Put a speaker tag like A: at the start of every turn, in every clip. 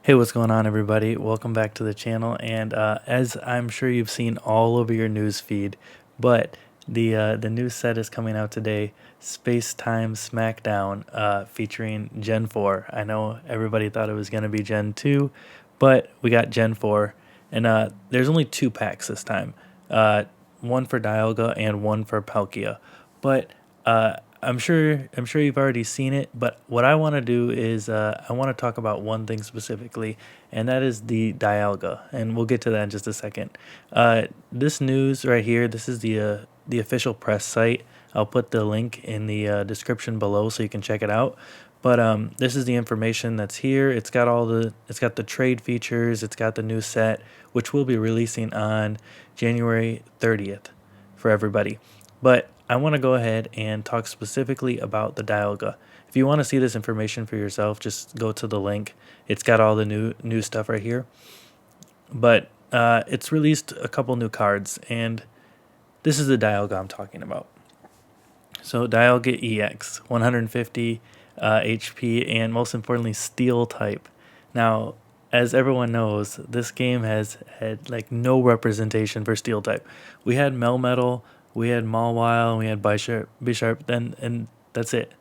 A: Hey, what's going on, everybody? Welcome back to the channel. And as I'm sure you've seen all over your news feed, but the new set is coming out today, Space-Time Smackdown, featuring Gen 4. I know everybody thought it was going to be Gen 2, but we got Gen 4, and there's only two packs this time, uh, one for Dialga and one for Palkia. But I'm sure you've already seen it, but what I want to do is I want to talk about one thing specifically, and that is the Dialga, and we'll get to that in just a second. This news right here, this is the official press site. I'll put the link in the description below so you can check it out. But this is the information that's here. It's got the trade features. It's got the new set, which we'll be releasing on January 30th for everybody. But I want to go ahead and talk specifically about the Dialga. If you want to see this information for yourself, just go to the link. It's got all the new stuff right here. But it's released a couple new cards, and this is the Dialga I'm talking about. So Dialga EX, 150 HP, and most importantly, Steel type. Now, as everyone knows, this game has had like no representation for Steel type. We had Melmetal, we had Mawile, and we had Bisharp, then and that's it.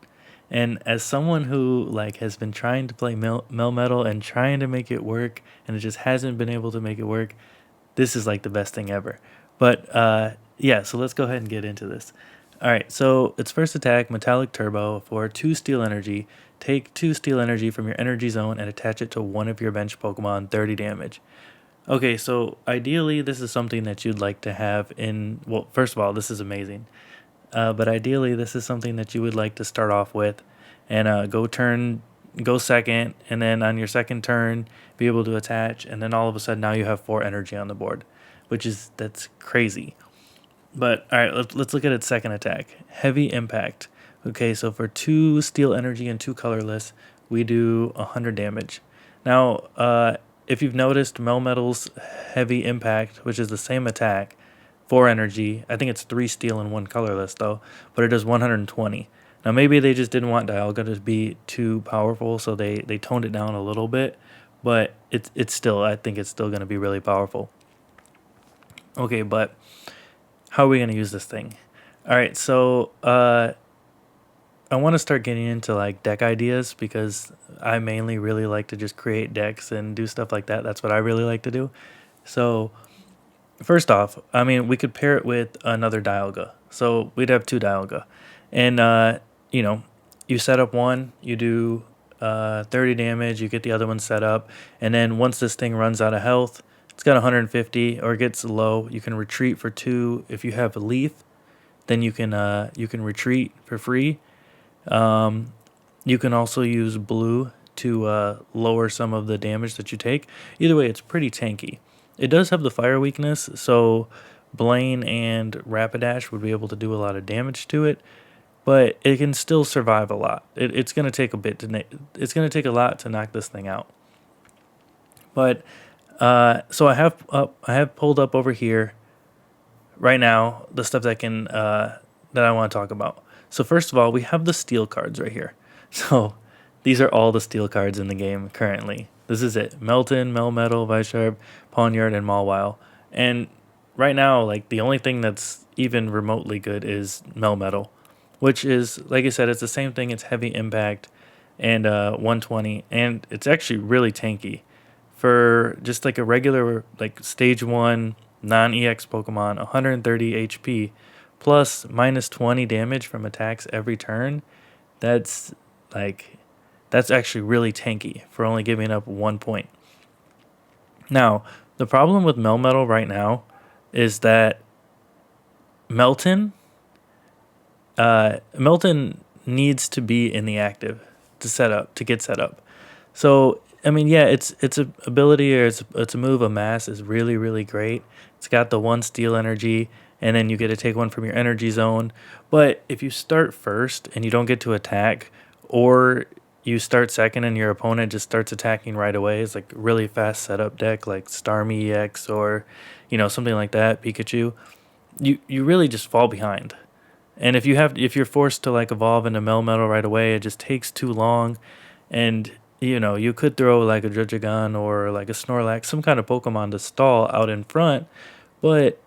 A: And as someone who like has been trying to play Melmetal and trying to make it work, and it just hasn't been able to make it work, this is like the best thing ever. But yeah, so let's go ahead and get into this. All right, so its first attack, Metallic Turbo, for 2 Steel Energy. Take 2 Steel Energy from your Energy Zone and attach it to one of your bench Pokemon, 30 damage. Okay, so ideally, this is something that you'd like to have in. Well, first of all, this is amazing. But ideally, this is something that you would like to start off with, and go second, and then on your second turn, be able to attach, and then all of a sudden now you have 4 energy on the board, that's crazy. But all right, let's look at its second attack, Heavy Impact. Okay, so for 2 Steel Energy and 2 Colorless, we do 100 damage. Now, if you've noticed, Melmetal's Heavy Impact, which is the same attack, 4 energy. I think it's 3 steel and 1 colorless though, but it does 120. Now maybe they just didn't want Dialga to be too powerful, so they toned it down a little bit, but it's still, I think it's still going to be really powerful. Okay, but how are we going to use this thing? All right, so I want to start getting into like deck ideas because I mainly really like to just create decks and do stuff like that. That's what I really like to do. So first off, I mean, we could pair it with another Dialga. So we'd have 2 Dialga. And, you know, you set up one, you do 30 damage, you get the other one set up. And then once this thing runs out of health, it's got 150 or it gets low, you can retreat for 2. If you have a Leaf, then you can retreat for free. You can also use blue to lower some of the damage that you take. Either way, it's pretty tanky. It does have the fire weakness, so Blaine and Rapidash would be able to do a lot of damage to it, but it can still survive a lot. It's going to take a bit to it's going to take a lot to knock this thing out. But so I have pulled up over here right now the stuff that I want to talk about. So first of all, we have the steel cards right here. So these are all the steel cards in the game currently. This is it. Melton, Melmetal, Bisharp, Pawniard, and Mawile. And right now, like the only thing that's even remotely good is Melmetal, which is, like I said, it's the same thing. It's Heavy Impact and 120, and it's actually really tanky. For just like a regular like stage 1 non-EX Pokemon, 130 HP plus minus 20 damage from attacks every turn. That's like that's actually really tanky for only giving up 1 point. Now, the problem with Melmetal right now is that Melton Melton needs to be in the active to get set up. So I mean, yeah, its ability or its a move of mass is really great. It's got the 1 steel energy, and then you get to take one from your energy zone. But if you start first and you don't get to attack, or you start second and your opponent just starts attacking right away, it's like a really fast setup deck like Starmie EX or something like that, Pikachu. You really just fall behind. And if you're forced to like evolve into Melmetal right away, it just takes too long, and you could throw like a Judgegon or like a Snorlax, some kind of Pokemon to stall out in front, but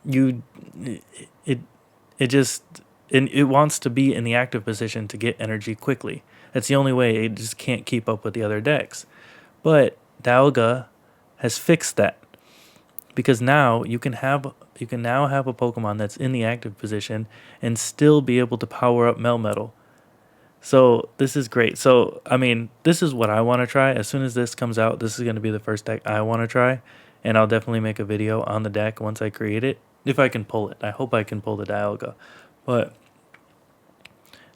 A: you it it just it wants to be in the active position to get energy quickly. That's the only way. It just can't keep up with the other decks. But Dialga has fixed that because now you can now have a Pokemon that's in the active position and still be able to power up Melmetal. So this is great. So I mean, this is what I want to try. As soon as this comes out, this is going to be the first deck I want to try, and I'll definitely make a video on the deck once I create it, if I can pull it. I hope I can pull the Dialga. But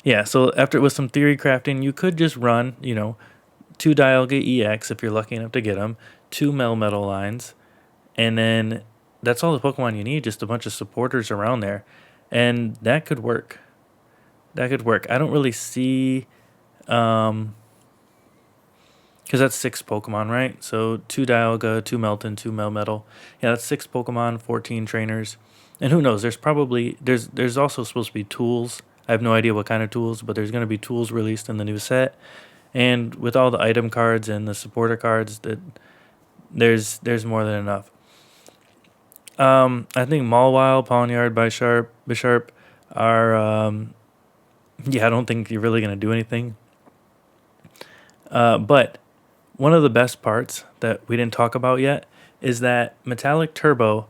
A: yeah, so after with some theory crafting, you could just run, 2 Dialga EX if you're lucky enough to get them, 2 Melmetal lines, and then that's all the Pokemon you need, just a bunch of supporters around there. And that could work. That could work. I don't really see, because that's 6 Pokemon, right? So 2 Dialga, 2 Melton, 2 Melmetal. Yeah, that's 6 Pokemon, 14 trainers. And who knows, there's also supposed to be tools. I have no idea what kind of tools, but there's going to be tools released in the new set. And with all the item cards and the supporter cards, that there's more than enough. I think Mawile, Pawniard, Bisharp are yeah, I don't think you're really going to do anything. But one of the best parts that we didn't talk about yet is that Metallic Turbo,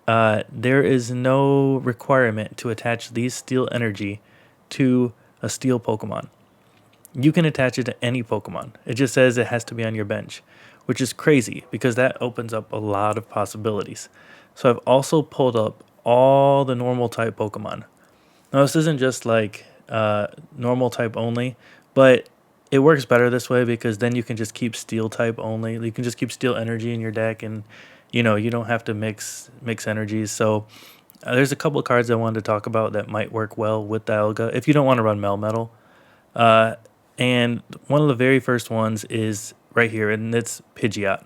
A: there is no requirement to attach these Steel Energy to a Steel Pokemon. You can attach it to any Pokemon. It just says it has to be on your bench, which is crazy because that opens up a lot of possibilities. So I've also pulled up all the normal type Pokemon. Now, this isn't just like normal type only, but it works better this way because then you can just keep steel type only. You can just keep steel energy in your deck, and you don't have to mix energies. So there's a couple of cards I wanted to talk about that might work well with Dialga if you don't want to run Melmetal. And one of the very first ones is right here, and it's Pidgeot.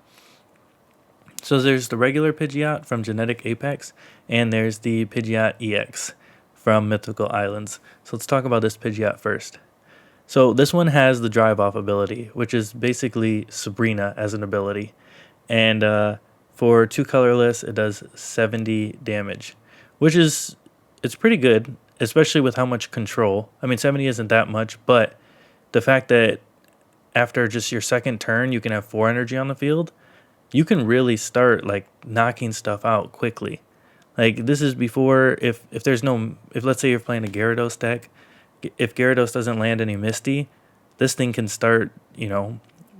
A: So there's the regular Pidgeot from Genetic Apex, and there's the Pidgeot EX from Mythical Islands. So let's talk about this Pidgeot first. So this one has the Drive Off ability, which is basically Sabrina as an ability. And for 2 colorless, it does 70 damage, which it's pretty good, especially with how much control. I mean, 70 isn't that much, but the fact that after just your second turn, you can have 4 energy on the field, you can really start like knocking stuff out quickly. Like this is before if let's say you're playing a Gyarados deck, if Gyarados doesn't land any Misty, this thing can start,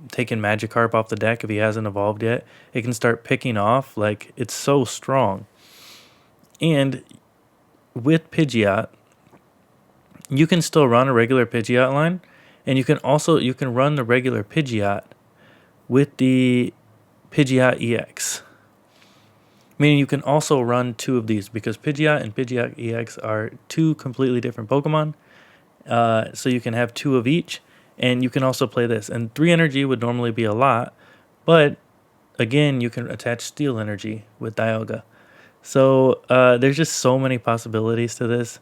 A: taking Magikarp off the deck if he hasn't evolved yet. It can start picking off, like it's so strong. And with Pidgeot, you can still run a regular Pidgeot line, and you can run the regular Pidgeot with the Pidgeot EX. Meaning you can also run 2 of these because Pidgeot and Pidgeot EX are 2 completely different Pokemon. So you can have 2 of each, and you can also play this. And 3 energy would normally be a lot, but again, you can attach Steel Energy with Dialga. So there's just so many possibilities to this.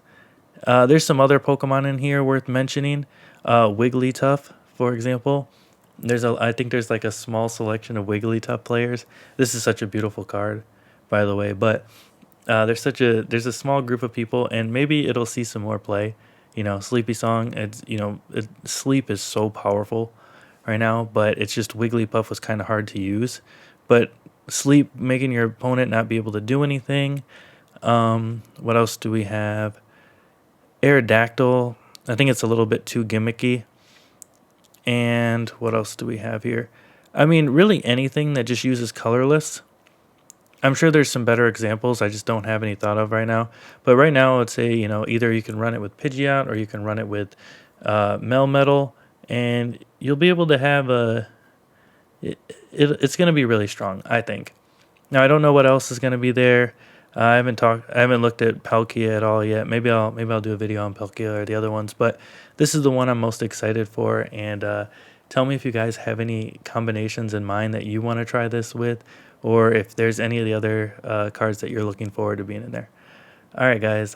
A: There's some other Pokemon in here worth mentioning. Wigglytuff, for example. I think there's like a small selection of Wigglytuff players. This is such a beautiful card, by the way. But there's a small group of people, and maybe it'll see some more play. Sleepy Song. Sleep is so powerful right now, but it's just Wigglypuff was kind of hard to use. But Sleep making your opponent not be able to do anything. What else do we have? Aerodactyl. I think it's a little bit too gimmicky. And what else do we have here? I mean, really anything that just uses colorless. I'm sure there's some better examples. I just don't have any thought of right now. But right now, I would say, either you can run it with Pidgeot or you can run it with Melmetal. And you'll be able to have it's going to be really strong, I think. Now, I don't know what else is going to be there. I haven't looked at Palkia at all yet. Maybe I'll do a video on Palkia or the other ones, but this is the one I'm most excited for. And tell me if you guys have any combinations in mind that you want to try this with, or if there's any of the other cards that you're looking forward to being in there. All right, guys.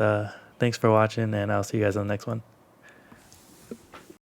A: Thanks for watching, and I'll see you guys on the next one.